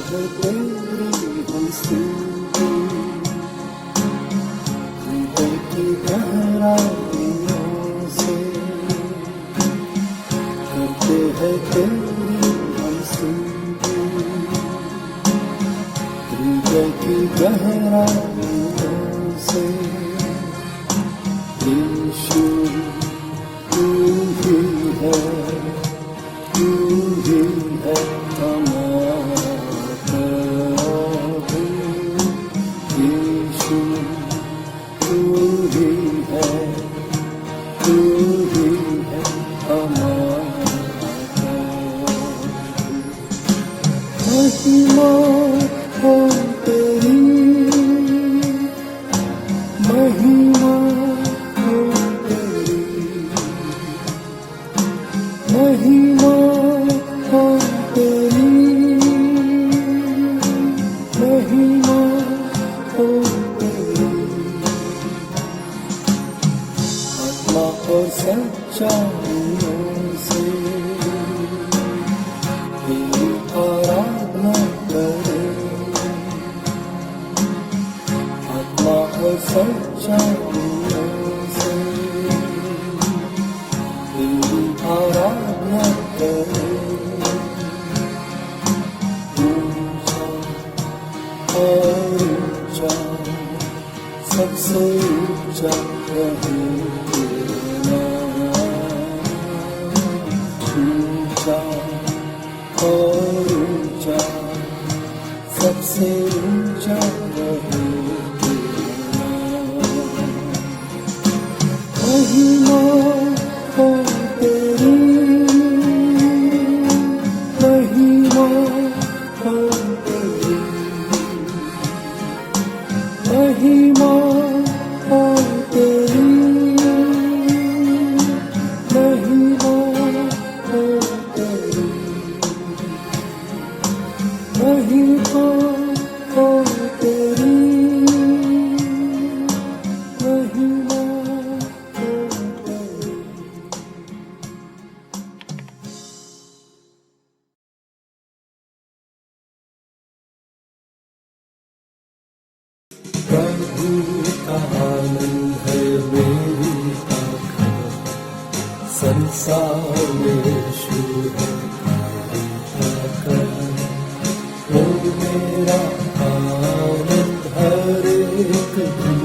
है तेरी हंसी, हृदय की गहराइयों से करते हैं तेरी हंसी, हृदय की गहराइयों से। यीशु तू ही है, तू ही है हमारा प्रभु। यीशु तू ही है, तू ही है हमारा प्रभु। महिमा हो तेरी, महिमा हो तेरी, महिमा हो तेरी, महिमा हो तेरी। आत्मा और सच्चाइयों से तेरी आराधना करें, आत्मा और सच्चाइयों से तेरी आराधना करें। ऊंचा और ऊंचा, सबसे ऊंचा रहे तेरा नाम। ऊंचा और ऊंचा, सबसे ऊंचा रहे तेरा नाम। महिमा हो तेरी, महिमा हो तेरी, महिमा हो तेरी, महिमा हो तेरी, महिमा हो तेरी, महिमा हो तेरी। प्रभु का आनंद है मेरी आँखों, संसार में यीशु है मेरी ताकत। वो मेरा आनंद हर एक दिन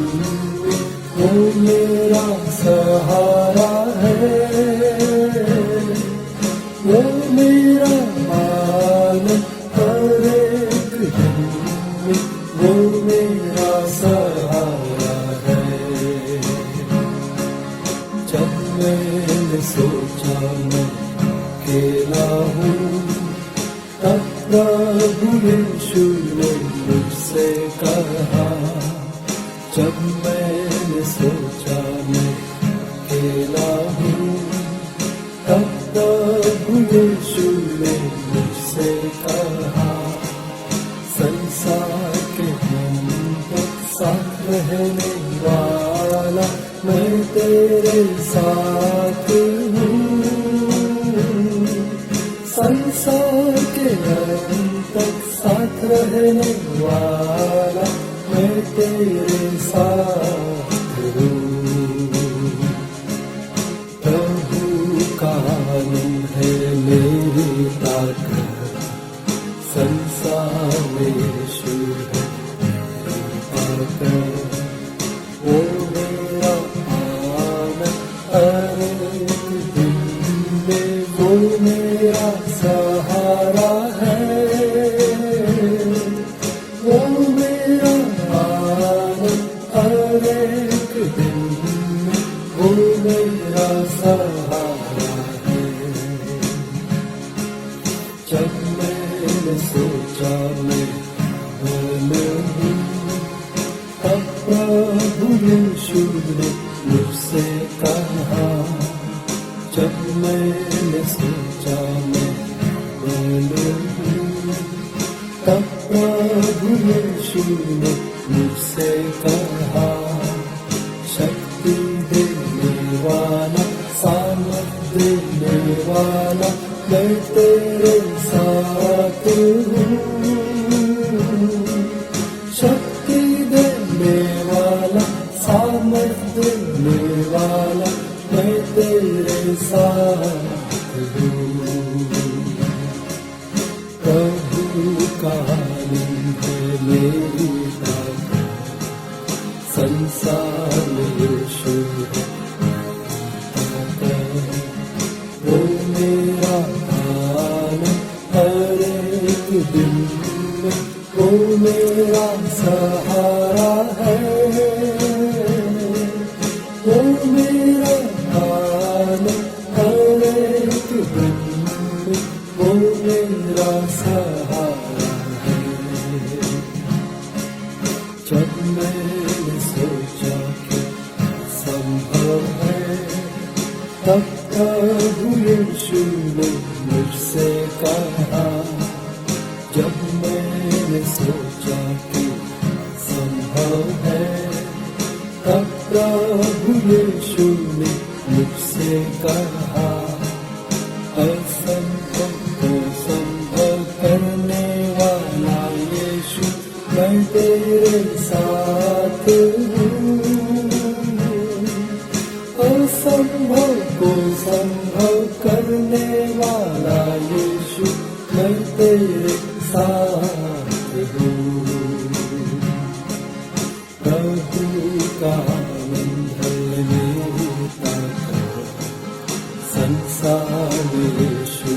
में, वो मेरा सहारा है। वो मेरा आनंद हर एक दिन में, वो मेरा सहारा है। जब मैंने सोचा मैं अकेला हूँ, तब प्रभु यीशु ने मुझसे कहा। जब मैंने सोचा मैं अकेला हूँ, तब प्रभु यीशु ने मुझसे कहा। संसार के तक साथ रहने वाला मैं तेरे साथ हूँ। संसार के अंत तक साथ रहने वाला मैं तेरे साथ हूँ। प्रभु का आनंद है मेरी ताकत, संसार में यीशु है मेरी ताकत। वो मेरा आनंद हर एक दिन में, वो मेरा सहारा है। वो मेरा आनंद हर एक दिन में, वो मेरा सहारा है। जब मैंने सोचा मैं बोलूं, तब प्रभु यीशु ने मुझसे कहा। जब मैंने सोचा मैं बोलूं, तब प्रभु यीशु ने मुझसे कहा। शक्ति देने वाला, सामर्थ्य देने वाला मैं तेरे साथ हूँ। यीशु ने मुझसे कहा, जब मैंने सोचा कि संभव है, तब प्रभु यीशु ने मुझसे कहा, असंभव को संभव करने वाला यीशु, मैं तेरे साथ हूँ। असंभव को संभव करने वाला यीशु, मैं तेरे साथ हूँ। प्रभु का आनंद लेता कर, संसार यीशु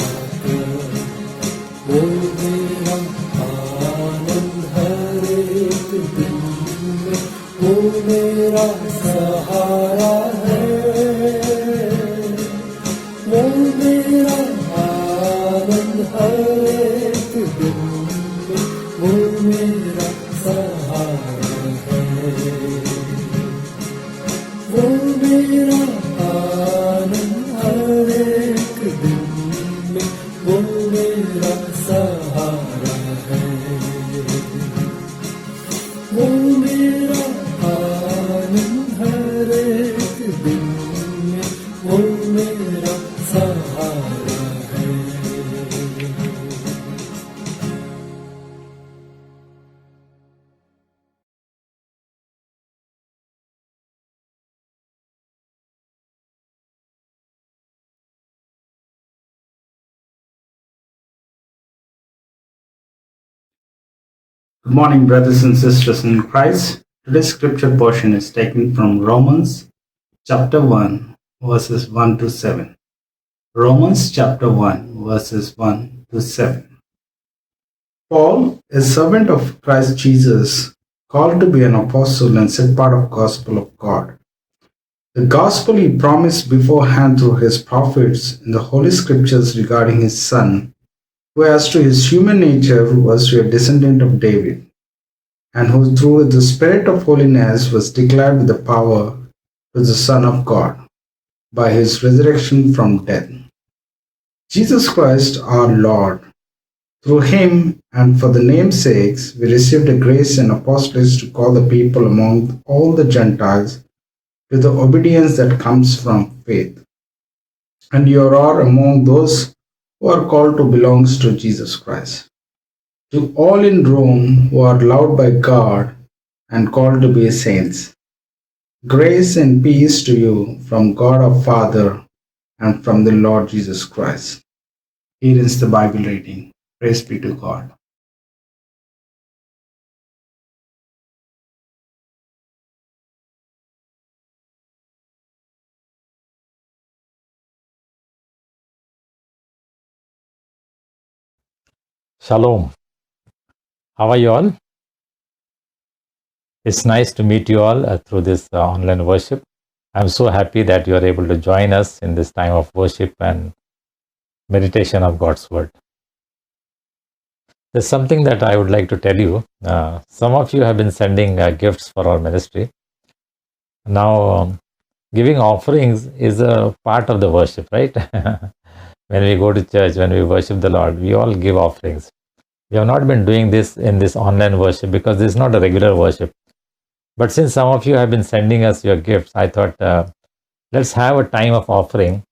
आता कर। वो मेरा आनंद हर एक दिन में, वो मेरा सहारा है। वो मेरा आनंद हर एक दिन में, वो मेरा सहारा है। वो मेरा आनंद हर एक दिन में, वो मेरा सहारा है। वो मेरा आनंद हर एक दिन में, वो मेरा सहारा है। Good morning, brothers and sisters in Christ. Today's scripture portion is taken from Romans chapter 1, verses 1 to 7. Romans chapter 1, verses 1 to 7. Paul, a servant of Christ Jesus, called to be an apostle and set part of gospel of God. The gospel he promised beforehand through his prophets in the Holy Scriptures regarding his Son, who as to his human nature was to a descendant of David, and who through the Spirit of holiness was declared with the power to the Son of God, by his resurrection from death. Jesus Christ our Lord, through him and for the name's sakes, we received a grace and apostolate to call the people among all the Gentiles to the obedience that comes from faith. And you are among those who are called to belong to Jesus Christ. To all in Rome who are loved by God and called to be saints, grace and peace to you from God our Father and from the Lord Jesus Christ. Here is the Bible reading. Praise be to God. Shalom. How are you all? It's nice to meet you all through this online worship. I'm so happy that you are able to join us in this time of worship and meditation of God's Word. There's something that I would like to tell you. Some of you have been sending gifts for our ministry. Now, giving offerings is a part of the worship, right? When we go to church, when we worship the Lord, we all give offerings. We have not been doing this in this online worship because this is not a regular worship. But since some of you have been sending us your gifts, I thought let's have a time of offering.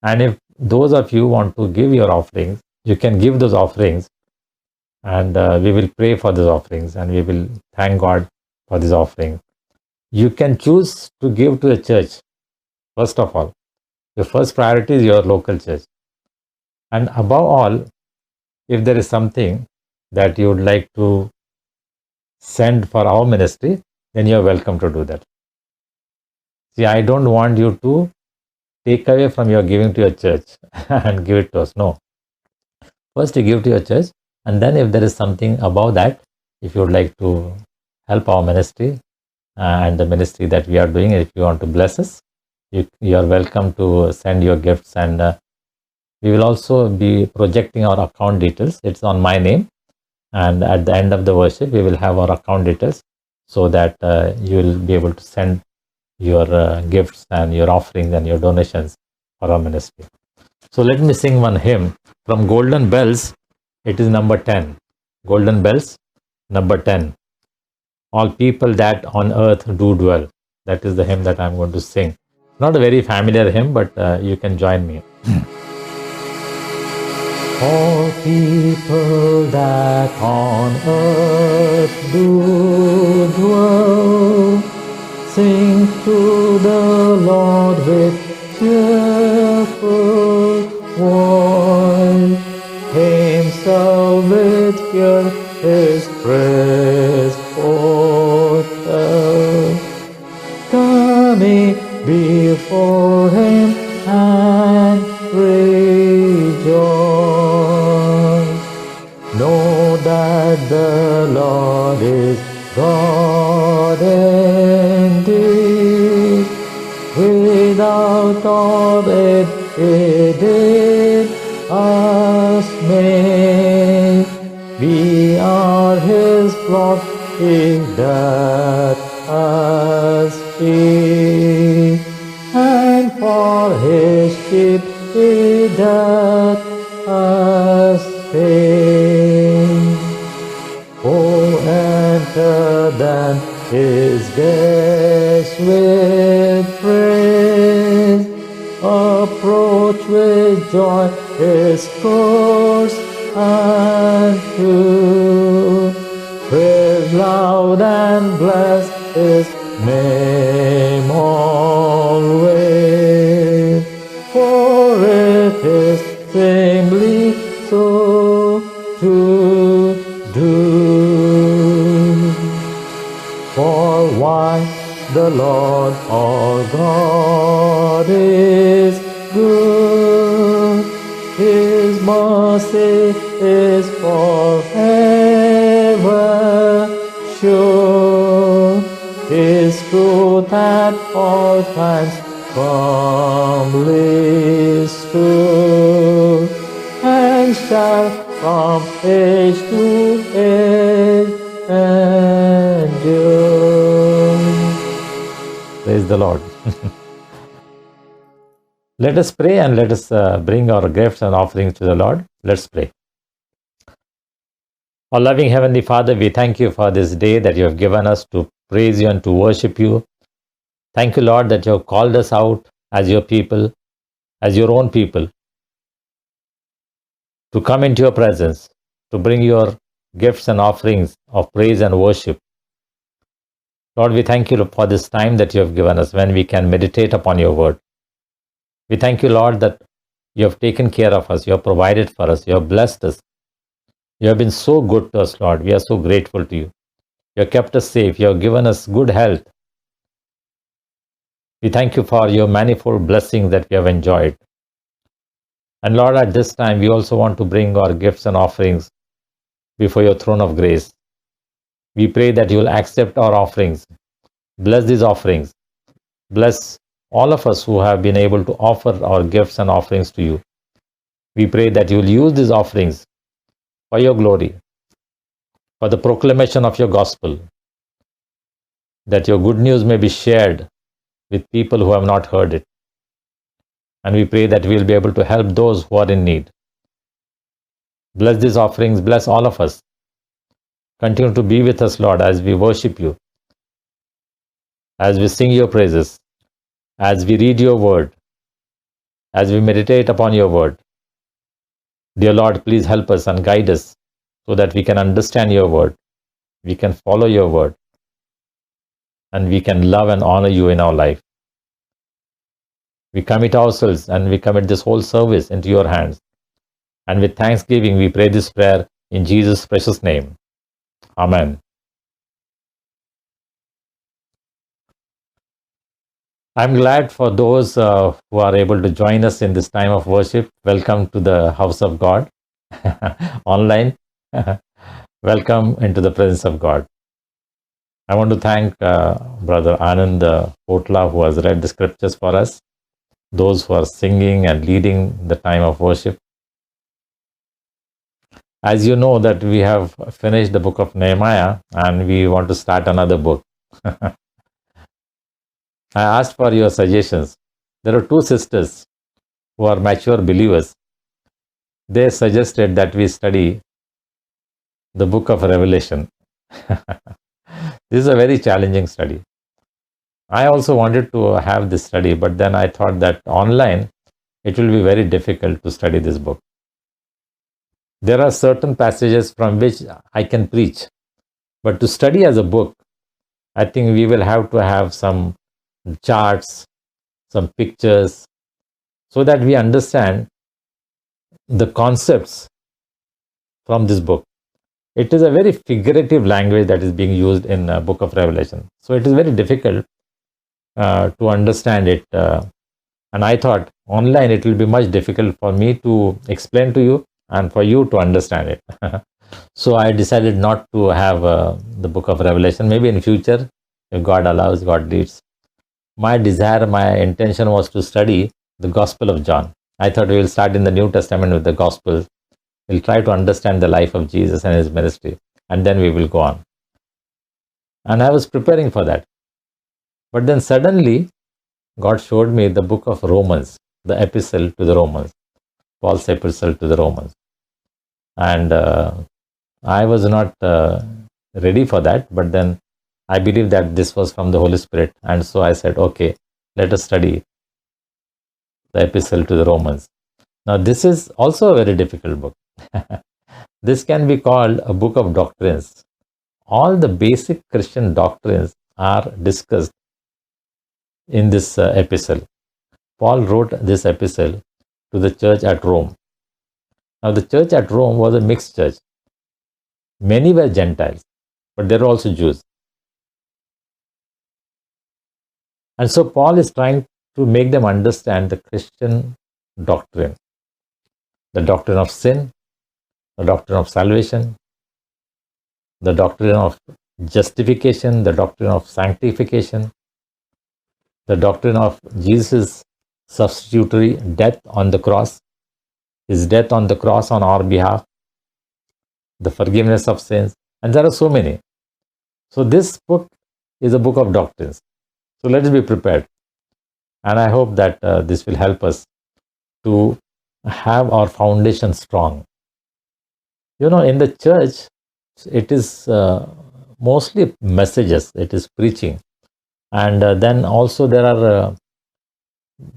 And if those of you want to give your offerings, you can give those offerings, and we will pray for those offerings and we will thank God for this offering. You can choose to give to a church. First of all, your first priority is your local church. And above all, if there is something that you would like to send for our ministry, then you are welcome to do that. See, I don't want you to take away from your giving to your church and give it to us. No. First you give to your church, and then if there is something above that, if you would like to help our ministry and the ministry that we are doing, if you want to bless us, you are welcome to send your gifts. And we will also be projecting our account details. It's on my name. And at the end of the worship, we will have our account details so that you will be able to send your gifts and your offerings and your donations for our ministry. So let me sing one hymn from Golden Bells. It is number 10. Golden Bells, number 10. All people that on earth do dwell. That is the hymn that I'm going to sing. Not a very familiar hymn, but you can join me. All people that on earth do dwell, sing to the Lord with cheerful voice. Himself with fear His praise foretell. Coming before Him and rejoice. Know that the Lord is God indeed. Without of it, He did us make. We are His flock, He doth us feed. And for His sheep He doth us sing. Oh, enter then His gates with praise, approach with joy His courts and truth. Praise loud and bless His name always, for it is seemly so to do. For why the Lord our God is good, His mercy is forever sure. His truth at all times firmly stood, and shall from age to age endure. Praise the Lord. Let us pray and let us bring our gifts and offerings to the Lord. Let's pray. Our loving Heavenly Father, we thank you for this day that you have given us to praise you and to worship you. Thank you, Lord, that you have called us out as your people, as your own people, to come into your presence, to bring your gifts and offerings of praise and worship. Lord, we thank you for this time that you have given us when we can meditate upon your word. We thank you, Lord, that you have taken care of us, you have provided for us, you have blessed us. You have been so good to us, Lord. We are so grateful to you. You have kept us safe. You have given us good health. We thank you for your manifold blessings that we have enjoyed. And Lord, at this time, we also want to bring our gifts and offerings before your throne of grace. We pray that you will accept our offerings. Bless these offerings. Bless all of us who have been able to offer our gifts and offerings to you. We pray that you will use these offerings for your glory, for the proclamation of your gospel, that your good news may be shared with people who have not heard it. And we pray that we will be able to help those who are in need. Bless these offerings, bless all of us. Continue to be with us, Lord, as we worship you, as we sing your praises, as we read your word, as we meditate upon your word. Dear Lord, please help us and guide us so that we can understand your word, we can follow your word, and we can love and honor you in our life. We commit ourselves and we commit this whole service into your hands. And with thanksgiving, we pray this prayer in Jesus' precious name. Amen. I'm glad for those who are able to join us in this time of worship. Welcome to the house of God online. Welcome into the presence of God. I want to thank Brother Anand Potla, who has read the scriptures for us, those who are singing and leading the time of worship. As you know that we have finished the book of Nehemiah and we want to start another book. I asked for your suggestions. There are two sisters who are mature believers, they suggested that we study the book of Revelation. This is a very challenging study. I also wanted to have this study, but then I thought that online it will be very difficult to study this book. There are certain passages from which I can preach, but to study as a book, I think we will have to have some charts, some pictures, so that we understand the concepts from this book. It is a very figurative language that is being used in the book of Revelation. So it is very difficult to understand it. And I thought online it will be much difficult for me to explain to you and for you to understand it. So I decided not to have the book of Revelation. Maybe in future, if God allows, God leads. My desire, my intention was to study the Gospel of John. I thought we will start in the New Testament with the Gospels. We'll try to understand the life of Jesus and his ministry, and then we will go on. And I was preparing for that. But then suddenly, God showed me the book of Romans, the epistle to the Romans, Paul's epistle to the Romans. And I was not ready for that, but then I believe that this was from the Holy Spirit. And so I said, okay, let us study the epistle to the Romans. Now, this is also a very difficult book. This can be called a book of doctrines. All the basic Christian doctrines are discussed in this epistle. Paul wrote this epistle to the church at Rome. Now, the church at Rome was a mixed church. Many were Gentiles, but there were also Jews. And so Paul is trying to make them understand the Christian doctrine, the doctrine of sin, the doctrine of salvation, the doctrine of justification, the doctrine of sanctification, the doctrine of Jesus' substitutory death on the cross, his death on the cross on our behalf, the forgiveness of sins, and there are so many. So this book is a book of doctrines. So let us be prepared. And I hope that this will help us to have our foundation strong. You know, in the church, it is mostly messages, it is preaching. And then also there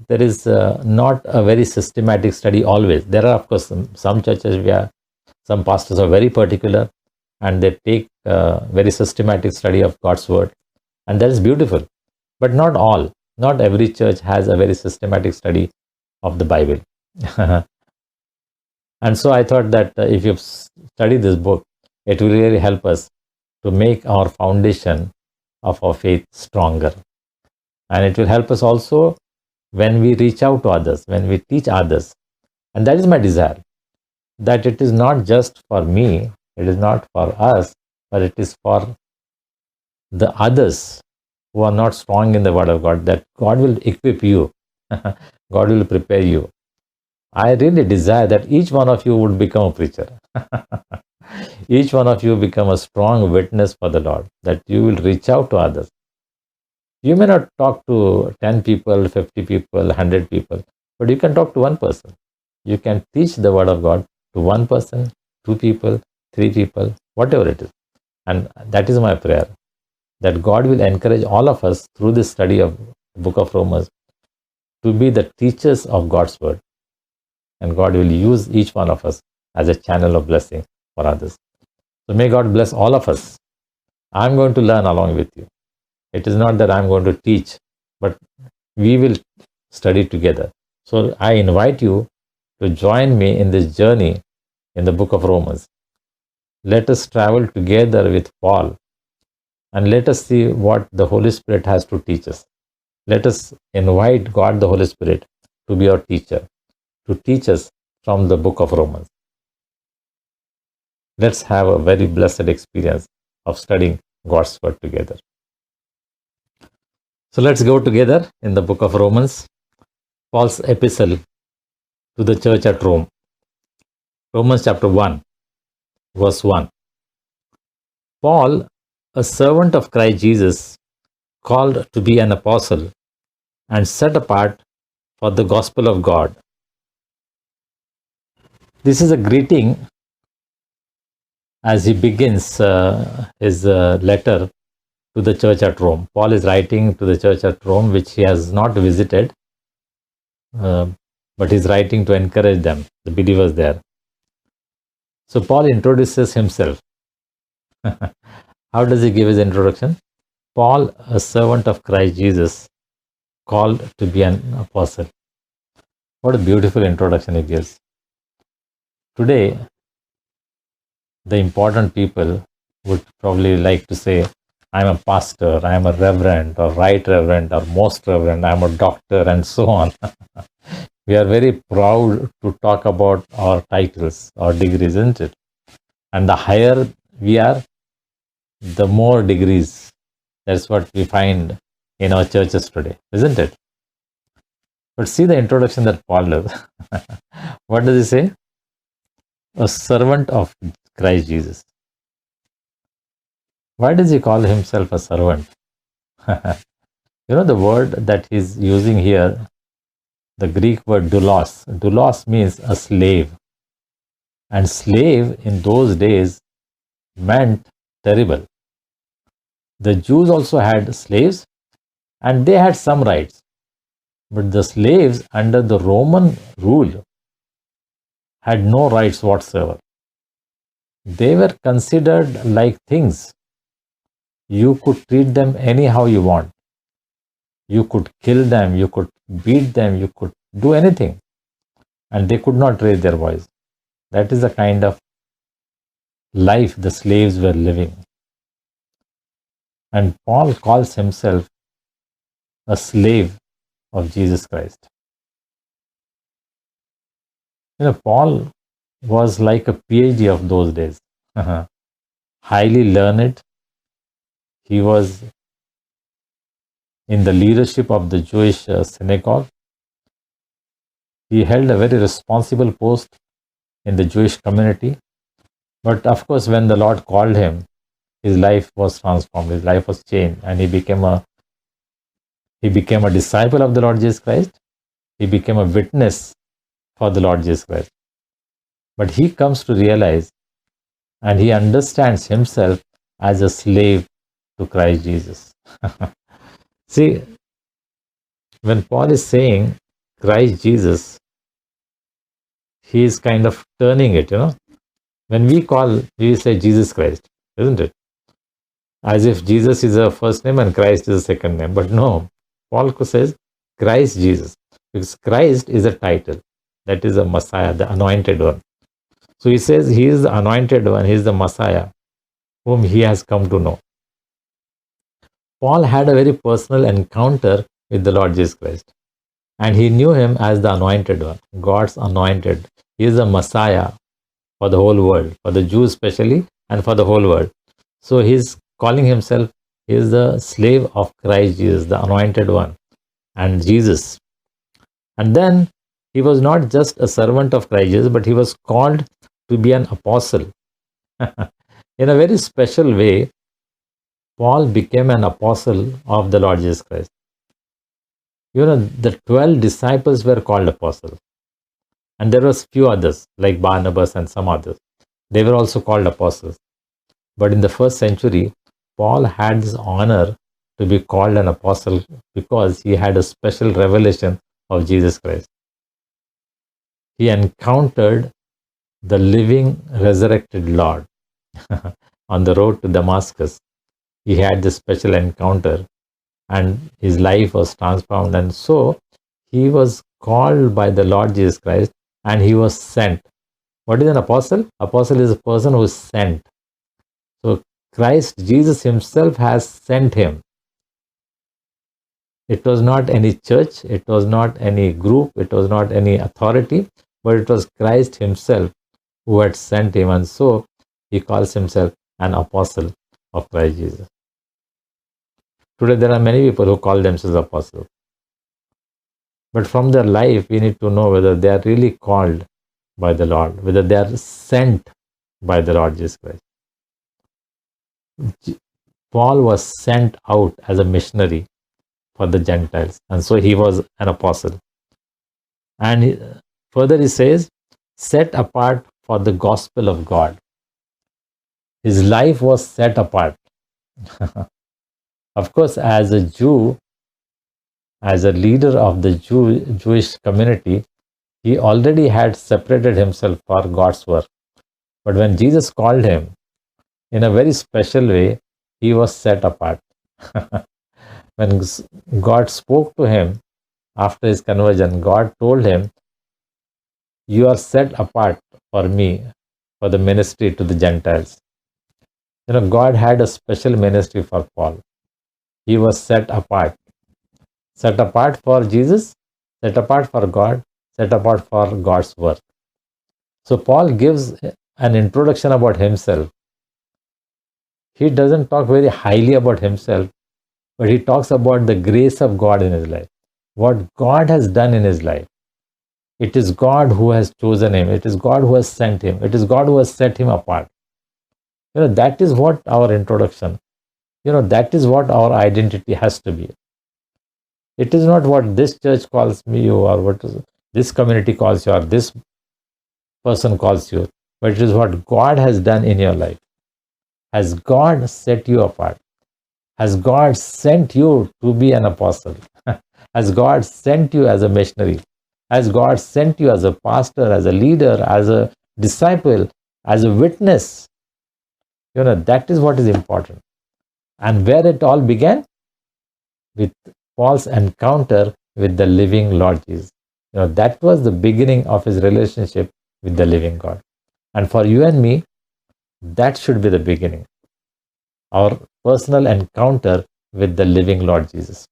is not a very systematic study always. There are, of course, some churches where some pastors are very particular and they take very systematic study of God's word. And that is beautiful. But not all. Not every church has a very systematic study of the Bible. And so I thought that if you study this book, it will really help us to make our foundation of our faith stronger. And it will help us also when we reach out to others, when we teach others. And that is my desire, that it is not just for me, it is not for us, but it is for the others who are not strong in the Word of God, that God will equip you, God will prepare you. I really desire that each one of you would become a preacher. Each one of you become a strong witness for the Lord, that you will reach out to others. You may not talk to 10 people, 50 people, 100 people, but you can talk to one person. You can teach the Word of God to one person, 2 people, 3 people, whatever it is. And that is my prayer, that God will encourage all of us through this study of the book of Romans to be the teachers of God's Word. And God will use each one of us as a channel of blessing for others. So may God bless all of us. I'm going to learn along with you. It is not that I'm going to teach, but we will study together. So I invite you to join me in this journey in the book of Romans. Let us travel together with Paul and let us see what the Holy Spirit has to teach us. Let us invite God, the Holy Spirit, to be our teacher, to teach us from the book of Romans. Let's have a very blessed experience of studying God's Word together. So let's go together in the book of Romans, Paul's epistle to the church at Rome. Romans chapter 1, verse 1. Paul, a servant of Christ Jesus, called to be an apostle and set apart for the gospel of God, This is a greeting as he begins his letter to the church at Rome. Paul is writing to the church at Rome, which he has not visited, but he's writing to encourage them, the believers there. So Paul introduces himself. How does he give his introduction? Paul, a servant of Christ Jesus, called to be an apostle. What a beautiful introduction he gives. Today, the important people would probably like to say, I'm a pastor, I'm a reverend, or right reverend, or most reverend, I'm a doctor, and so on. We are very proud to talk about our titles or degrees, isn't it? And the higher we are, the more degrees. That's what we find in our churches today, isn't it? But see the introduction that Paul does. What does he say? A servant of Christ Jesus. Why does he call himself a servant? The word that he's using here, the Greek word doulos. Doulos means a slave. And slave in those days meant terrible. The Jews also had slaves and they had some rights. But the slaves under the Roman rule had no rights whatsoever. They were considered like things. You could treat them anyhow you want. You could kill them, you could beat them, you could do anything. And they could not raise their voice. That is the kind of life the slaves were living. And Paul calls himself a slave of Jesus Christ. Paul was like a PhD of those days. Highly learned. He was in the leadership of the Jewish synagogue. He held a very responsible post in the Jewish community. But of course, when the Lord called him, his life was transformed, his life was changed, and he became a disciple of the Lord Jesus Christ. He became a witness for the Lord Jesus Christ. But he comes to realize and he understands himself as a slave to Christ Jesus. See, when Paul is saying Christ Jesus, he is kind of turning it, When we say Jesus Christ, isn't it? As if Jesus is a first name and Christ is a second name. But no, Paul says Christ Jesus, because Christ is a title. That is a Messiah, the anointed one. So he says he is the anointed one, he is the Messiah whom he has come to know. Paul had a very personal encounter with the Lord Jesus Christ. And he knew him as the anointed one, God's anointed. He is the Messiah for the whole world, for the Jews especially, and for the whole world. So he's calling himself, he is the slave of Christ Jesus, the anointed one, and Jesus. And then he was not just a servant of Christ Jesus, but he was called to be an apostle. In a very special way, Paul became an apostle of the Lord Jesus Christ. The 12 disciples were called apostles. And there was few others, like Barnabas and some others. They were also called apostles. But in the first century, Paul had this honor to be called an apostle because he had a special revelation of Jesus Christ. He encountered the living, resurrected Lord on the road to Damascus. He had this special encounter and his life was transformed. And so he was called by the Lord Jesus Christ and he was sent. What is an apostle? Apostle is a person who is sent. So Christ Jesus himself has sent him. It was not any church, it was not any group, it was not any authority, but it was Christ himself who had sent him. And so he calls himself an apostle of Christ Jesus. Today there are many people who call themselves apostles. But from their life, we need to know whether they are really called by the Lord, whether they are sent by the Lord Jesus Christ. Paul was sent out as a missionary for the Gentiles, and so he was an apostle. And further he says, set apart for the gospel of God. His life was set apart. Of course, as a Jew, as a leader of the Jewish community, he already had separated himself for God's work. But when Jesus called him in a very special way, he was set apart. When God spoke to him after his conversion, God told him, "You are set apart for me, for the ministry to the Gentiles." God had a special ministry for Paul. He was set apart for Jesus, set apart for God, set apart for God's work. So Paul gives an introduction about himself. He doesn't talk very highly about himself, but he talks about the grace of God in his life, what God has done in his life. It is God who has chosen him. It is God who has sent him. It is God who has set him apart. That is what our introduction, that is what our identity has to be. It is not what this church calls me or what this community calls you or this person calls you, but it is what God has done in your life. Has God set you apart? Has God sent you to be an apostle? Has God sent you as a missionary? Has God sent you as a pastor, as a leader, as a disciple, as a witness? That is what is important. And where it all began? With Paul's encounter with the living Lord Jesus. That was the beginning of his relationship with the living God. And for you and me, that should be the beginning. Our personal encounter with the living Lord Jesus.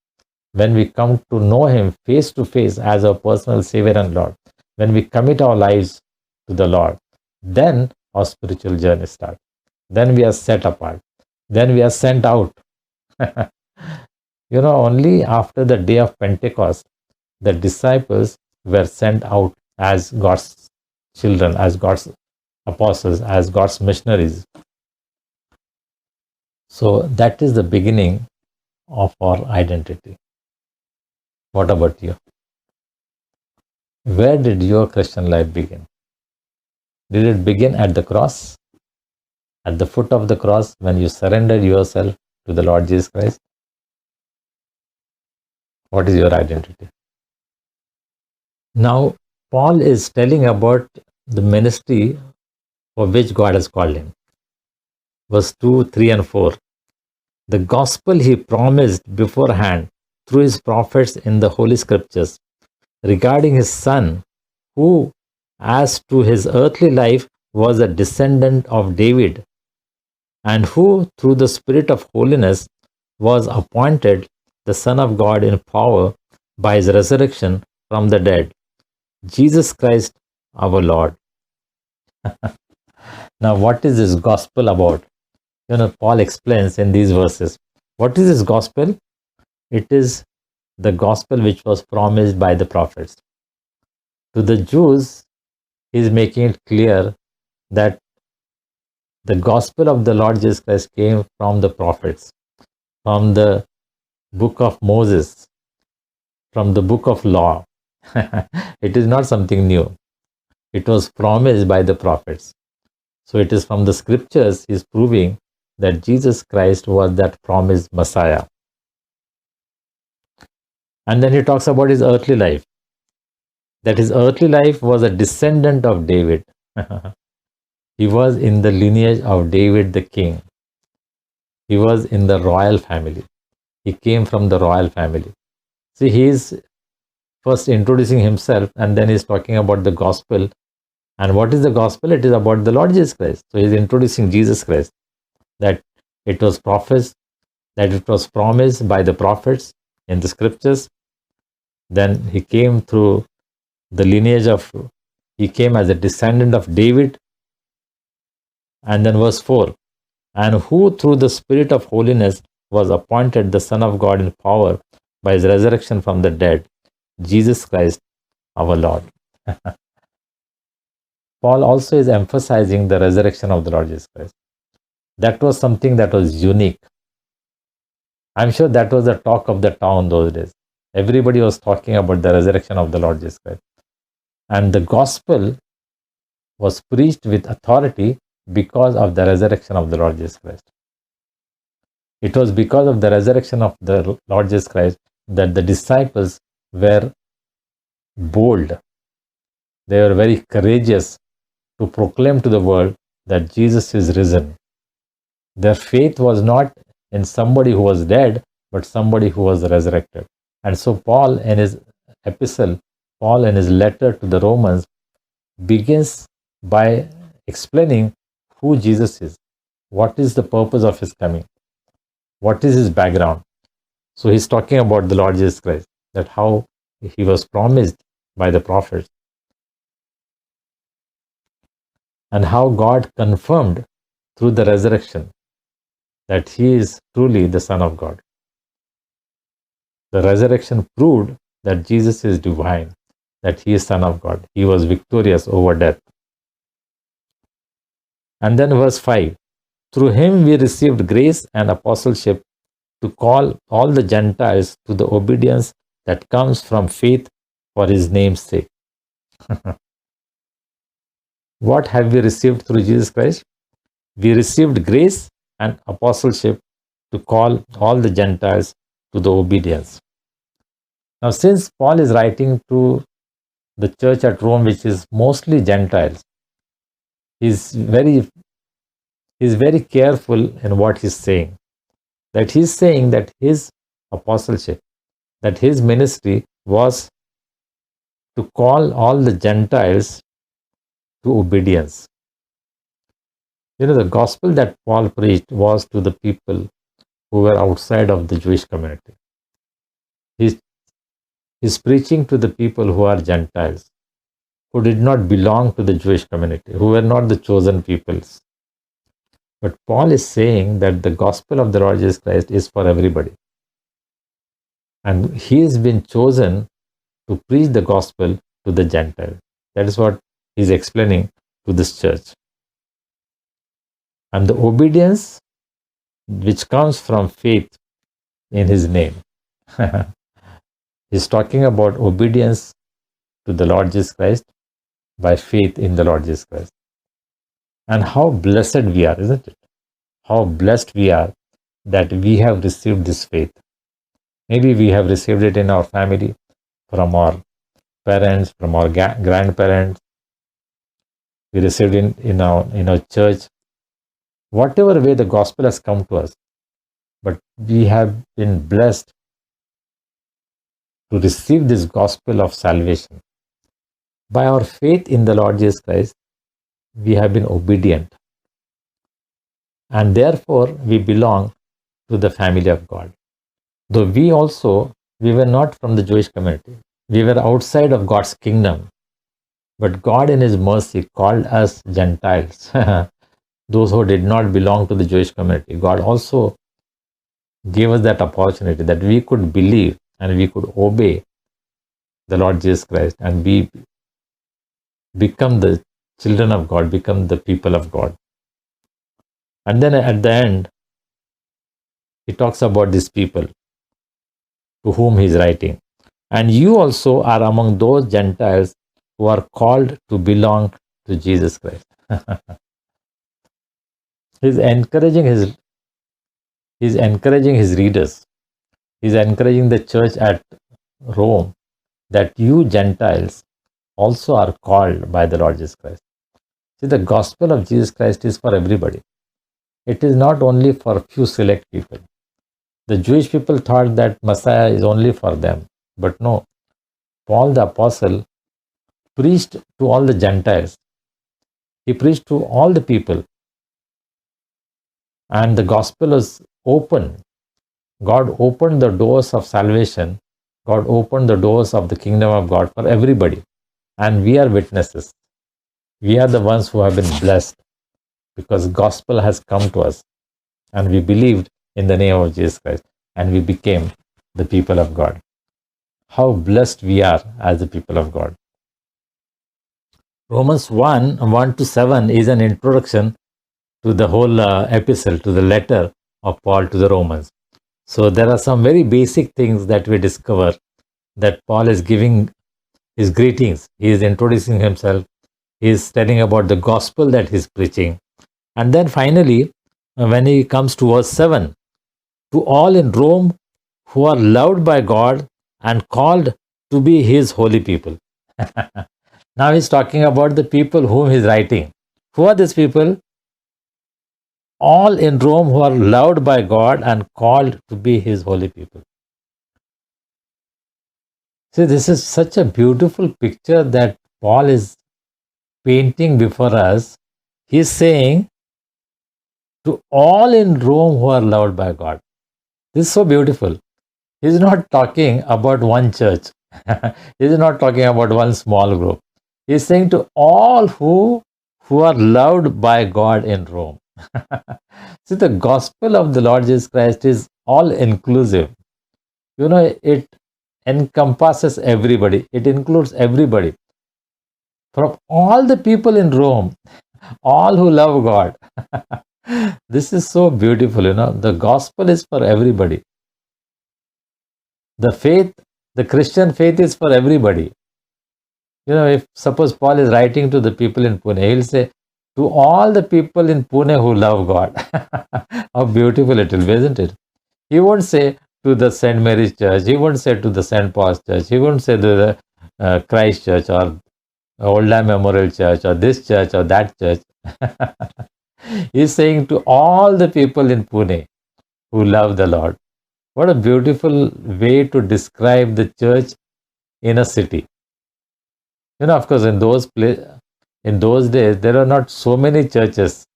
When we come to know him face to face as our personal Savior and Lord, when we commit our lives to the Lord, then our spiritual journey starts. Then we are set apart. Then we are sent out. Only after the day of Pentecost, the disciples were sent out as God's children, as God's apostles, as God's missionaries. So that is the beginning of our identity. What about you? Where did your Christian life begin? Did it begin at the cross? At the foot of the cross when you surrendered yourself to the Lord Jesus Christ? What is your identity? Now, Paul is telling about the ministry for which God has called him. Verse 2, 3 and 4. The gospel he promised beforehand through his prophets in the Holy Scriptures regarding his Son, who, as to his earthly life, was a descendant of David, and who, through the Spirit of holiness, was appointed the Son of God in power by his resurrection from the dead, Jesus Christ our Lord. Now, what is this gospel about? Paul explains in these verses. What is this gospel? It is the gospel which was promised by the prophets. To the Jews, he is making it clear that the gospel of the Lord Jesus Christ came from the prophets, from the book of Moses, from the book of law. It is not something new. It was promised by the prophets. So it is from the scriptures he is proving that Jesus Christ was that promised Messiah. And then he talks about his earthly life. That his earthly life was a descendant of David. He was in the lineage of David the king. He was in the royal family. He came from the royal family. See, he is first introducing himself and then he's talking about the gospel. And what is the gospel? It is about the Lord Jesus Christ. So he's introducing Jesus Christ. That it was prophets, that it was promised by the prophets in the scriptures. Then he came through the lineage of, he came as a descendant of David. And then verse 4, and who through the Spirit of holiness was appointed the Son of God in power by his resurrection from the dead, Jesus Christ our Lord. Paul also is emphasizing the resurrection of the Lord Jesus Christ. That was something that was unique. I'm sure that was the talk of the town those days. Everybody was talking about the resurrection of the Lord Jesus Christ. And the gospel was preached with authority because of the resurrection of the Lord Jesus Christ. It was because of the resurrection of the Lord Jesus Christ that the disciples were bold. They were very courageous to proclaim to the world that Jesus is risen. Their faith was not in somebody who was dead, but somebody who was resurrected. And so Paul in his epistle, Paul in his letter to the Romans begins by explaining who Jesus is, what is the purpose of his coming, what is his background. So he's talking about the Lord Jesus Christ, that how he was promised by the prophets, and how God confirmed through the resurrection that he is truly the Son of God. The resurrection proved that Jesus is divine, that he is Son of God. He was victorious over death. And then verse 5, through him we received grace and apostleship to call all the Gentiles to the obedience that comes from faith for his name's sake. What have we received through Jesus Christ? We received grace and apostleship to call all the Gentiles to the obedience. Now, since Paul is writing to the church at Rome, which is mostly Gentiles, he's very careful in what he's saying. That he's saying that his apostleship, that his ministry was to call all the Gentiles to obedience. You know, the gospel that Paul preached was to the people who were outside of the Jewish community. He's preaching to the people who are Gentiles, who did not belong to the Jewish community, who were not the chosen peoples. But Paul is saying that the gospel of the Lord Jesus Christ is for everybody. And he has been chosen to preach the gospel to the Gentiles. That is what he's explaining to this church. And the obedience which comes from faith in his name. He's talking about obedience to the Lord Jesus Christ by faith in the Lord Jesus Christ. And how blessed we are, isn't it? How blessed we are that we have received this faith. Maybe we have received it in our family, from our parents, from our grandparents. We received it in our church. Whatever way the gospel has come to us, but we have been blessed to receive this gospel of salvation. By our faith in the Lord Jesus Christ, we have been obedient. And therefore, we belong to the family of God. Though we were not from the Jewish community. We were outside of God's kingdom. But God in his mercy called us Gentiles. Those who did not belong to the Jewish community. God also gave us that opportunity that we could believe and we could obey the Lord Jesus Christ and become the children of God, become the people of God. And then at the end, he talks about these people to whom he is writing. And you also are among those Gentiles who are called to belong to Jesus Christ. He's encouraging his readers. He's encouraging the church at Rome that you Gentiles also are called by the Lord Jesus Christ. See, the gospel of Jesus Christ is for everybody. It is not only for few select people. The Jewish people thought that Messiah is only for them. But no, Paul the apostle preached to all the Gentiles. He preached to all the people. And the gospel is open. God opened the doors of salvation. God opened the doors of the kingdom of God for everybody. And we are witnesses. We are the ones who have been blessed because gospel has come to us. And we believed in the name of Jesus Christ. And we became the people of God. How blessed we are as the people of God. Romans 1:1-7 is an introduction to the whole epistle, to the letter of Paul to the Romans. So there are some very basic things that we discover that Paul is giving his greetings. He is introducing himself. He's telling about the gospel that he's preaching. And then finally, when he comes to verse 7, to all in Rome who are loved by God and called to be his holy people. Now he's talking about the people whom he's writing. Who are these people? All in Rome who are loved by God and called to be his holy people. See, this is such a beautiful picture that Paul is painting before us. He's saying to all in Rome who are loved by God. This is so beautiful. He's not talking about one church. He's not talking about one small group. He's saying to all who are loved by God in Rome. See, the gospel of the Lord Jesus Christ is all inclusive. It encompasses everybody. It includes everybody. From all the people in Rome, all who love God. This is so beautiful, The gospel is for everybody. The Christian faith is for everybody. If suppose Paul is writing to the people in Pune, he'll say, to all the people in Pune who love God. How beautiful it will be, isn't it? He won't say to the St. Mary's Church. He won't say to the St. Paul's Church. He won't say to the Christ Church or Old Time Memorial Church or this church or that church. He's saying to all the people in Pune who love the Lord. What a beautiful way to describe the church in a city. Of course, in those days, there are not so many churches.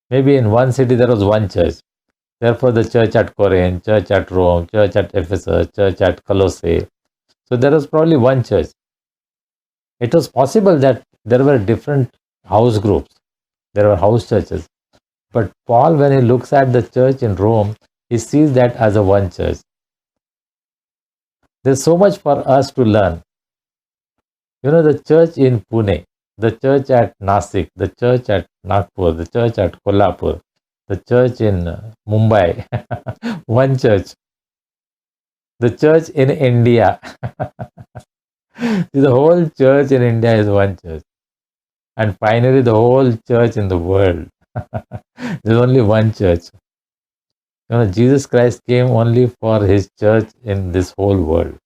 Maybe in one city there was one church. Therefore, the church at Corinth, church at Rome, church at Ephesus, church at Colossae. So there was probably one church. It was possible that there were different house groups. There were house churches. But Paul, when he looks at the church in Rome, he sees that as a one church. There's so much for us to learn. The church in Pune, the church at Nasik, the church at Nagpur, the church at Kolhapur, the church in Mumbai, one church. The church in India. The whole church in India is one church. And finally, the whole church in the world. There's only one church. Jesus Christ came only for his church in this whole world.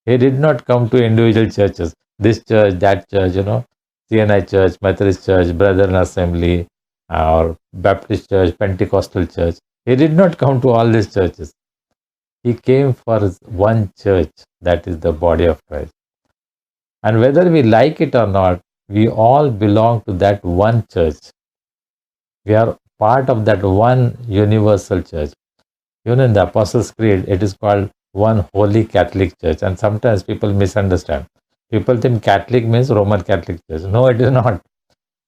He did not come to individual churches. This church, that church, CNI Church, Methodist Church, Brethren Assembly, or Baptist Church, Pentecostal Church. He did not come to all these churches. He came for one church, that is the body of Christ. And whether we like it or not, we all belong to that one church. We are part of that one universal church. In the Apostles' Creed, it is called one holy Catholic Church. And sometimes people misunderstand. People think Catholic means Roman Catholic Church. No, it is not.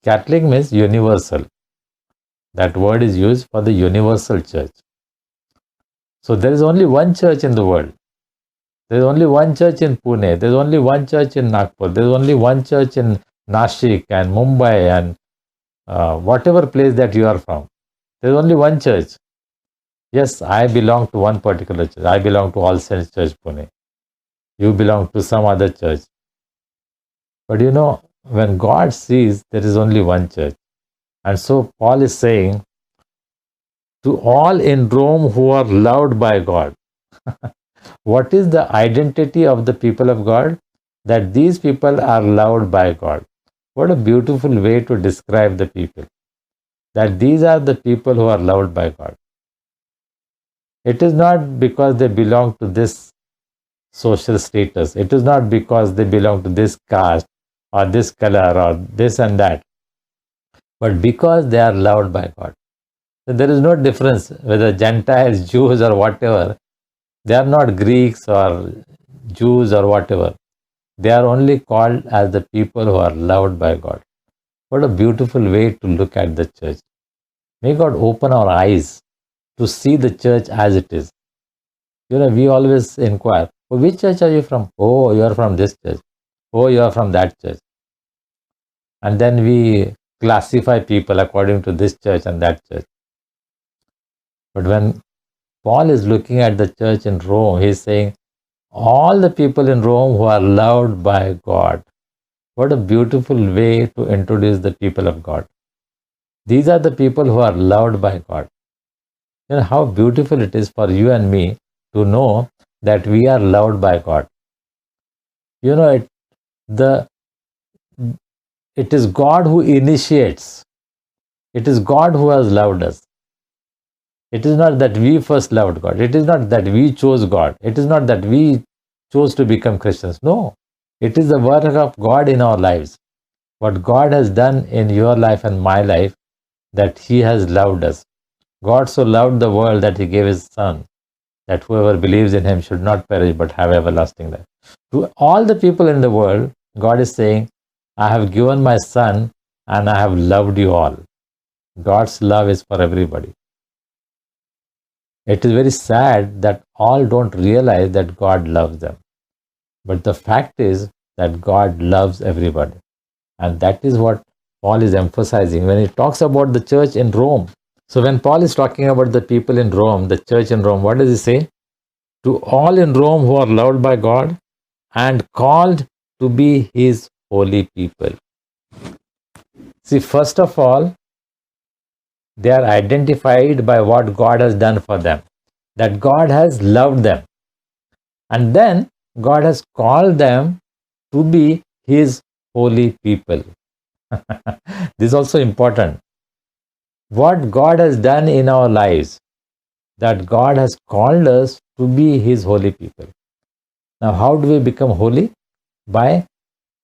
Catholic means universal. That word is used for the universal church. So there is only one church in the world. There is only one church in Pune. There is only one church in Nagpur. There is only one church in Nashik and Mumbai and whatever place that you are from. There is only one church. Yes, I belong to one particular church. I belong to All Saints Church, Pune. You belong to some other church. But when God sees, there is only one church. And so Paul is saying, to all in Rome who are loved by God. What is the identity of the people of God? That these people are loved by God. What a beautiful way to describe the people. That these are the people who are loved by God. It is not because they belong to this social status. It is not because they belong to this caste or this color or this and that. But because they are loved by God. So there is no difference whether Gentiles, Jews or whatever. They are not Greeks or Jews or whatever. They are only called as the people who are loved by God. What a beautiful way to look at the church. May God open our eyes to see the church as it is. We always inquire, oh, which church are you from? Oh, you are from this church. Oh, you are from that church. And then we classify people according to this church and that church. But when Paul is looking at the church in Rome, he is saying, all the people in Rome who are loved by God. What a beautiful way to introduce the people of God. These are the people who are loved by God. You know how beautiful it is for you and me to know that we are loved by God. You know, it is God who initiates. It is God who has loved us. It is not that we first loved God. It is not that we chose God. It is not that we chose to become Christians. No, it is the work of God in our lives. What God has done in your life and my life, that He has loved us. God so loved the world that He gave His Son, that whoever believes in Him should not perish but have everlasting life. To all the people in the world, God is saying, I have given my Son and I have loved you all. God's love is for everybody. It is very sad that all don't realize that God loves them. But the fact is that God loves everybody. And that is what Paul is emphasizing when he talks about the church in Rome. So when Paul is talking about the people in Rome, the church in Rome, what does he say? To all in Rome who are loved by God and called to be His holy people. See, first of all, they are identified by what God has done for them, that God has loved them. And then God has called them to be His holy people. This is also important. What God has done in our lives, that God has called us to be His holy people. Now, how do we become holy? By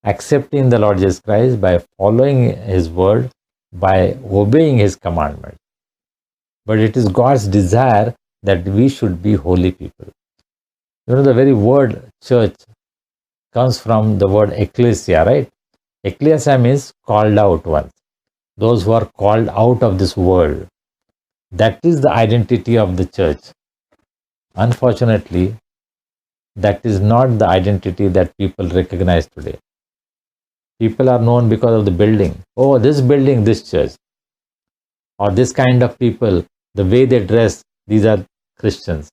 accepting the Lord Jesus Christ, by following His word, by obeying His commandments. But it is God's desire that we should be holy people. You know, the very word church comes from the word ecclesia, right? Ecclesia means called out ones, those who are called out of this world. That is the identity of the church. Unfortunately, that is not the identity that people recognize today. People are known because of the building. Oh, this building, this church. Or this kind of people, the way they dress, these are Christians.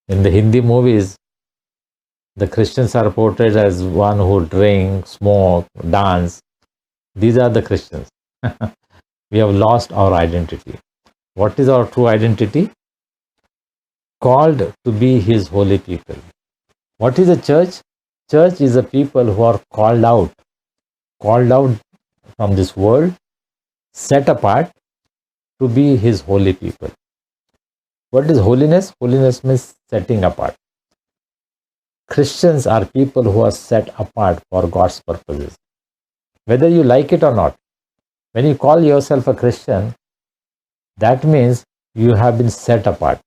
In the Hindi movies, the Christians are portrayed as one who drink, smoke, dance. These are the Christians. We have lost our identity. What is our true identity? Called to be His holy people. What is a church? Church is a people who are called out from this world, set apart to be His holy people. What is holiness? Holiness means setting apart. Christians are people who are set apart for God's purposes. Whether you like it or not, when you call yourself a Christian, that means you have been set apart.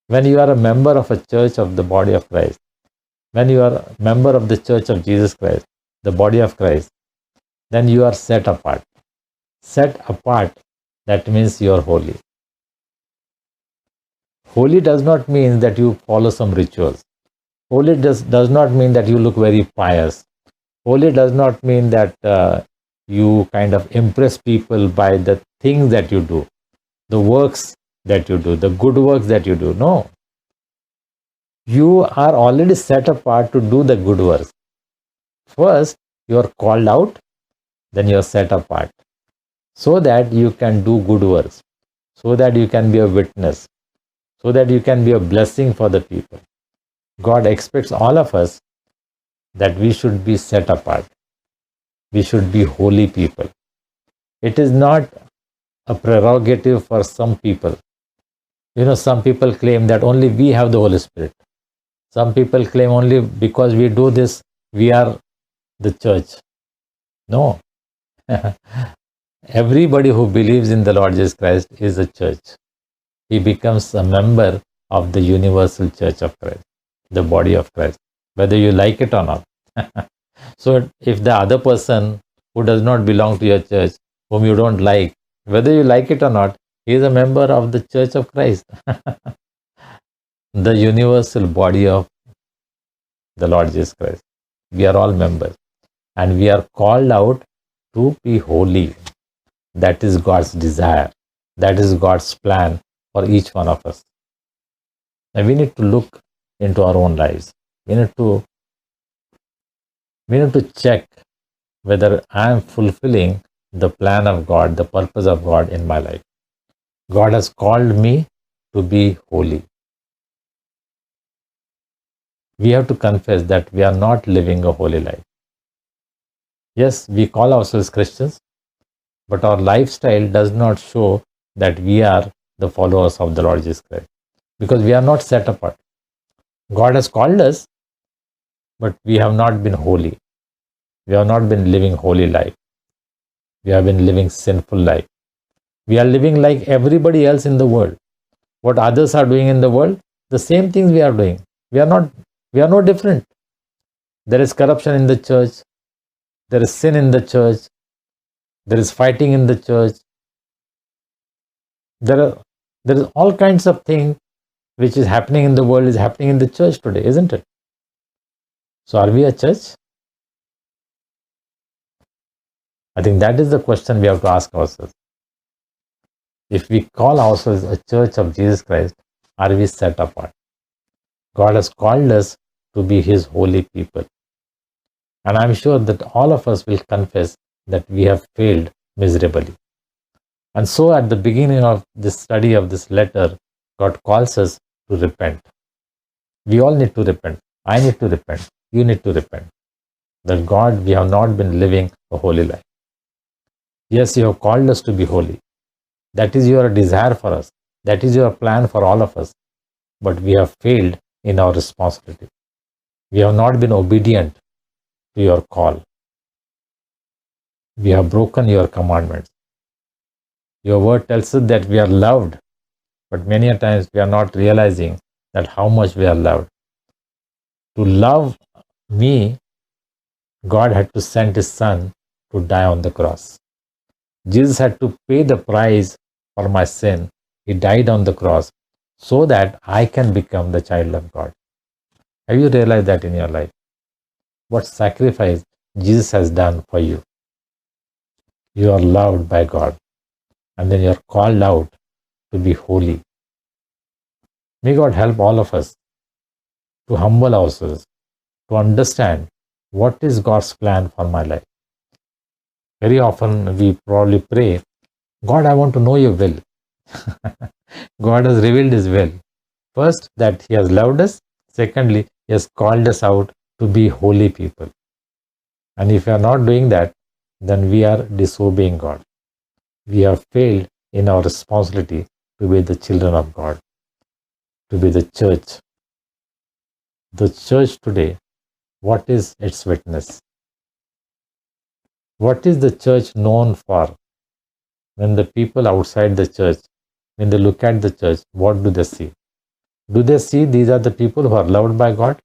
When you are a member of a church of the body of Christ, when you are a member of the church of Jesus Christ, the body of Christ, then you are set apart. Set apart, that means you are holy. Holy does not mean that you follow some rituals. Holy does not mean that you look very pious. Holy does not mean that you kind of impress people by the things that you do, the works that you do, the good works that you do. No. You are already set apart to do the good works. First, you are called out, then you are set apart, so that you can do good works, so that you can be a witness, so that you can be a blessing for the people. God expects all of us that we should be set apart. We should be holy people. It is not a prerogative for some people. You know, some people claim that only we have the Holy Spirit. Some people claim only because we do this, we are the church. No. Everybody who believes in the Lord Jesus Christ is a church. He becomes a member of the universal church of Christ, the body of Christ, whether you like it or not. So if the other person who does not belong to your church, whom you don't like, whether you like it or not, he is a member of the church of Christ, the universal body of the Lord Jesus Christ. We are all members and we are called out to be holy. That is God's desire. That is God's plan for each one of us. And we need to look into our own lives. We need to We need to check whether I am fulfilling the plan of God, the purpose of God in my life. God has called me to be holy. We have to confess that we are not living a holy life. Yes, we call ourselves Christians, but our lifestyle does not show that we are the followers of the Lord Jesus Christ, because we are not set apart. God has called us, but we have not been holy. We have not been living holy life. We have been living sinful life. We are living like everybody else in the world. What others are doing in the world, the same things we are doing. We are no different. There is corruption in the church. There is sin in the church. There is fighting in the church. There is all kinds of things which is happening in the world is happening in the church today, isn't it? So are we a church? I think that is the question we have to ask ourselves. If we call ourselves a church of Jesus Christ, are we set apart? God has called us to be His holy people. And I'm sure that all of us will confess that we have failed miserably. And so at the beginning of this study of this letter, God calls us to repent. We all need to repent. I need to repent. You need to repent. That God, we have not been living a holy life. Yes, you have called us to be holy. That is your desire for us. That is your plan for all of us. But we have failed in our responsibility. We have not been obedient to your call. We have broken your commandments. Your word tells us that we are loved, but many a times we are not realizing that how much we are loved. To love me, God had to send His Son to die on the cross. Jesus had to pay the price for my sin. He died on the cross so that I can become the child of God. Have you realized that in your life? What sacrifice Jesus has done for you? You are loved by God, and then you are called out to be holy. May God help all of us to humble ourselves, to understand what is God's plan for my life. Very often we probably pray, God, I want to know your will. God has revealed His will. First, that He has loved us. Secondly, He has called us out to be holy people. And if we are not doing that, then we are disobeying God. We have failed in our responsibility to be the children of God, to be the church. The church today, what is its witness? What is the church known for? When the people outside the church, when they look at the church, what do they see? Do they see these are the people who are loved by God?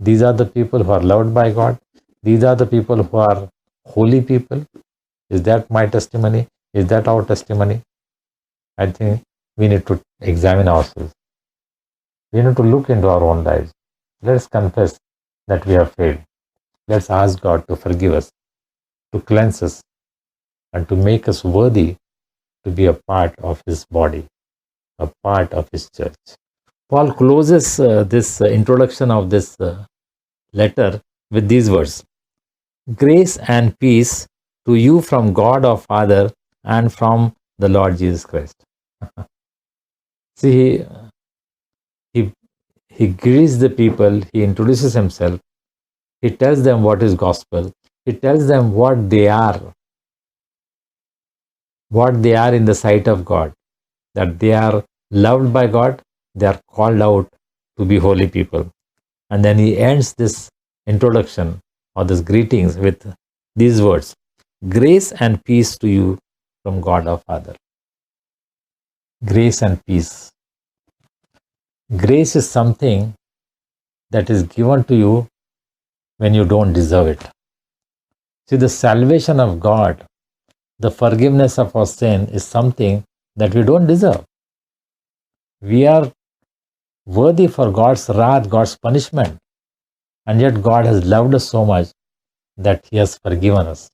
These are the people who are loved by God. These are the people who are holy people. Is that my testimony? Is that our testimony? I think we need to examine ourselves. We need to look into our own lives. Let's confess that we have failed. Let's ask God to forgive us, to cleanse us, and to make us worthy to be a part of His body, a part of His church. Paul closes this introduction of this letter with these words: Grace and peace to you from God our Father and from the Lord Jesus Christ. See, he greets the people, he introduces himself, he tells them what is gospel, he tells them what they are in the sight of God, that they are loved by God, they are called out to be holy people. And then he ends this introduction or this greetings with these words: Grace and peace to you from God our Father. Grace and peace. Grace is something that is given to you when you don't deserve it. See, the salvation of God, the forgiveness of our sin is something that we don't deserve. We are worthy for God's wrath, God's punishment. And yet God has loved us so much that He has forgiven us,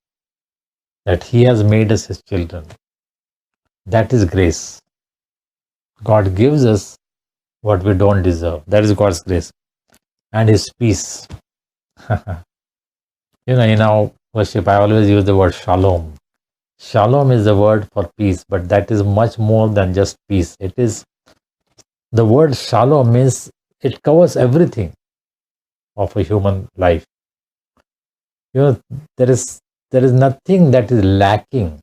that He has made us His children. That is grace. God gives us what we don't deserve. That is God's grace. And His peace. In our worship, I always use the word shalom. Shalom is the word for peace, but that is much more than just peace. It is the word shalom means it covers everything of a human life. There is nothing that is lacking.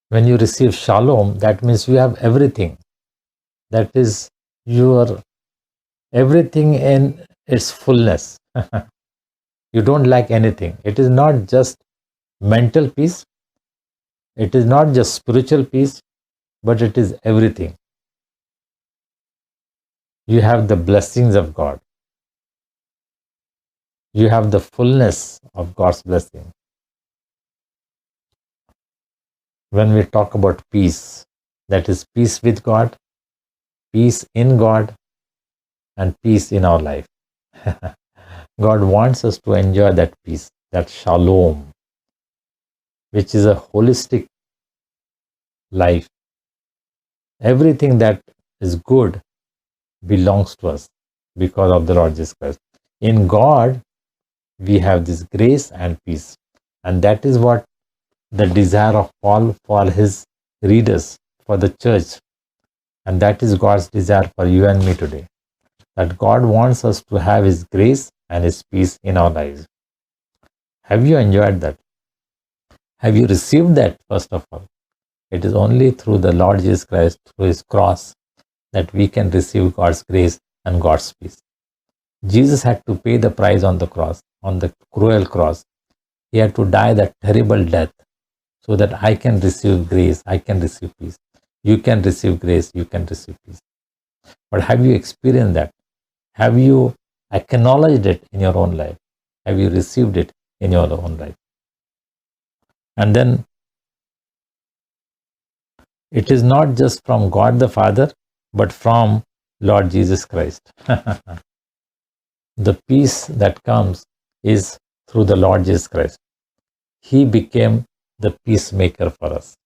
When you receive shalom, that means you have everything. That is your everything in its fullness. You don't lack anything. It is not just mental peace, it is not just spiritual peace, but it is everything. You have the blessings of God. You have the fullness of God's blessing. When we talk about peace, that is peace with God, peace in God, and peace in our life. God wants us to enjoy that peace, that shalom, which is a holistic life. Everything that is good belongs to us because of the Lord Jesus Christ. In God, we have this grace and peace. And that is what the desire of Paul for his readers, for the church. And that is God's desire for you and me today. That God wants us to have His grace and His peace in our lives. Have you enjoyed that? Have you received that first of all? It is only through the Lord Jesus Christ, through His cross, that we can receive God's grace and God's peace. Jesus had to pay the price on the cross, on the cruel cross. He had to die that terrible death so that I can receive grace, I can receive peace. You can receive grace, you can receive peace. But have you experienced that? Have you acknowledged it in your own life? Have you received it in your own life? And then it is not just from God the Father, but from Lord Jesus Christ. The peace that comes is through the Lord Jesus Christ. He became the peacemaker for us.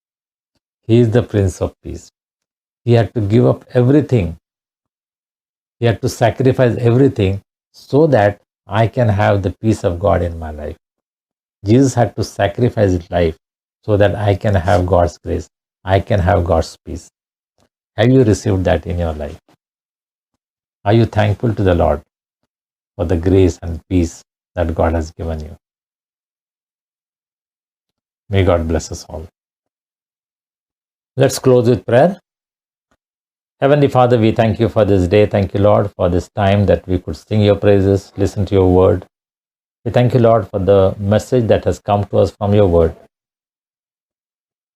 He is the Prince of Peace. He had to give up everything. He had to sacrifice everything so that I can have the peace of God in my life. Jesus had to sacrifice his life so that I can have God's grace. I can have God's peace. Have you received that in your life? Are you thankful to the Lord for the grace and peace that God has given you? May God bless us all. Let's close with prayer. Heavenly Father, we thank you for this day. Thank you, Lord, for this time that we could sing your praises, listen to your word. We thank you, Lord, for the message that has come to us from your word.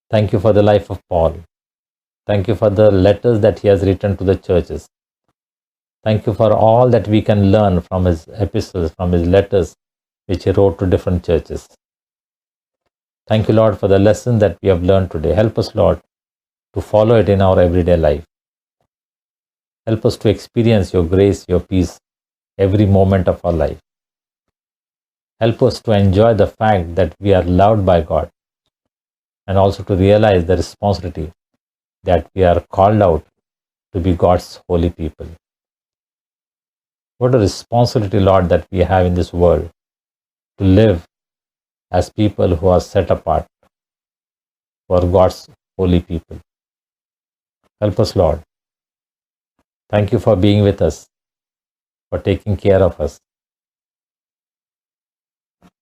Thank you for the life of Paul. Thank you for the letters that he has written to the churches. Thank you for all that we can learn from his epistles, from his letters, which he wrote to different churches. Thank you, Lord, for the lesson that we have learned today. Help us, Lord, to follow it in our everyday life. Help us to experience your grace, your peace, every moment of our life. Help us to enjoy the fact that we are loved by God, and also to realize the responsibility that we are called out to be God's holy people. What a responsibility, Lord, that we have in this world to live as people who are set apart for God's holy people. Help us, Lord. Thank you for being with us, for taking care of us.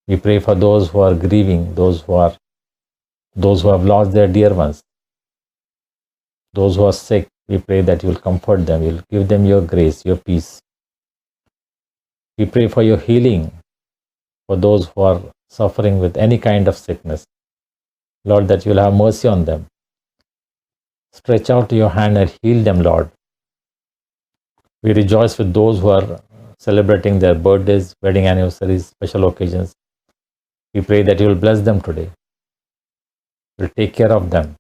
We pray for those who are grieving, those who have lost their dear ones, those who are sick. We pray that you will comfort them, you will give them your grace, your peace. We pray for your healing for those who are suffering with any kind of sickness. Lord, that you will have mercy on them. Stretch out your hand and heal them, Lord. We rejoice with those who are celebrating their birthdays, wedding anniversaries, special occasions. We pray that you will bless them today. You will take care of them.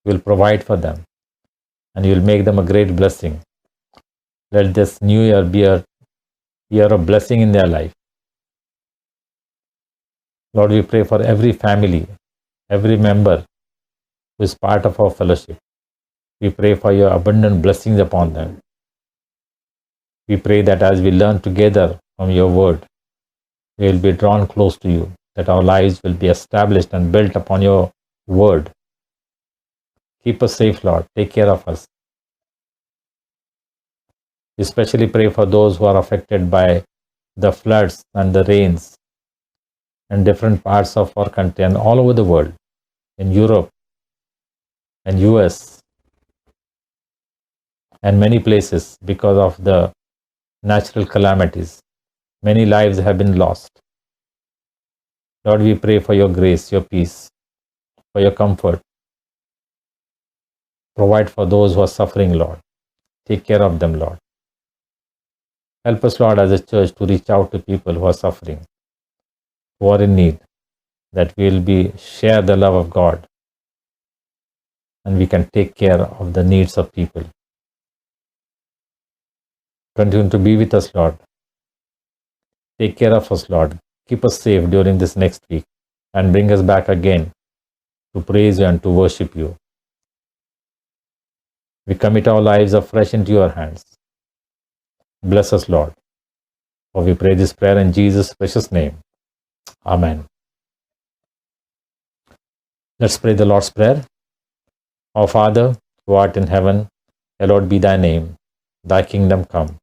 You will provide for them. And you will make them a great blessing. Let this new year be a year of blessing in their life. Lord, we pray for every family, every member who is part of our fellowship. We pray for your abundant blessings upon them. We pray that as we learn together from your word, we will be drawn close to you, that our lives will be established and built upon your word. Keep us safe, Lord. Take care of us. We especially pray for those who are affected by the floods and the rains in different parts of our country and all over the world, in Europe and US and many places because of the natural calamities. Many lives have been lost. Lord, we pray for your grace, your peace, for your comfort. Provide for those who are suffering, Lord. Take care of them, Lord. Help us, Lord, as a church to reach out to people who are suffering, who are in need, that we will share the love of God and we can take care of the needs of people. Continue to be with us, Lord. Take care of us, Lord. Keep us safe during this next week and bring us back again to praise you and to worship you. We commit our lives afresh into your hands. Bless us, Lord. For we pray this prayer in Jesus' precious name. Amen. Let's pray the Lord's Prayer. Our Father, who art in heaven, hallowed be thy name. Thy kingdom come.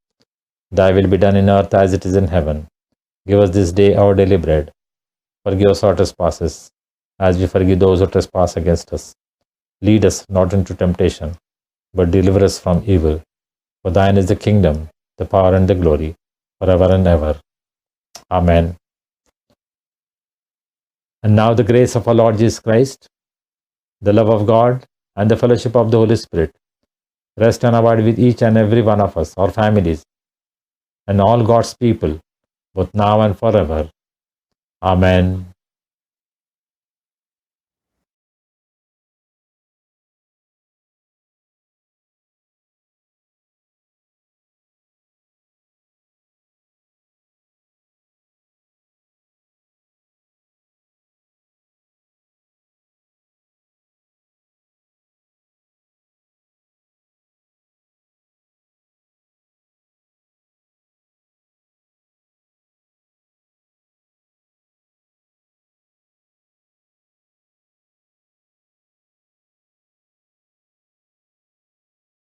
Thy will be done in earth as it is in heaven. Give us this day our daily bread. Forgive us our trespasses, as we forgive those who trespass against us. Lead us not into temptation, but deliver us from evil. For thine is the kingdom, the power and the glory, forever and ever. Amen. And now the grace of our Lord Jesus Christ, the love of God, and the fellowship of the Holy Spirit rest and abide with each and every one of us, our families, and all God's people, both now and forever. Amen.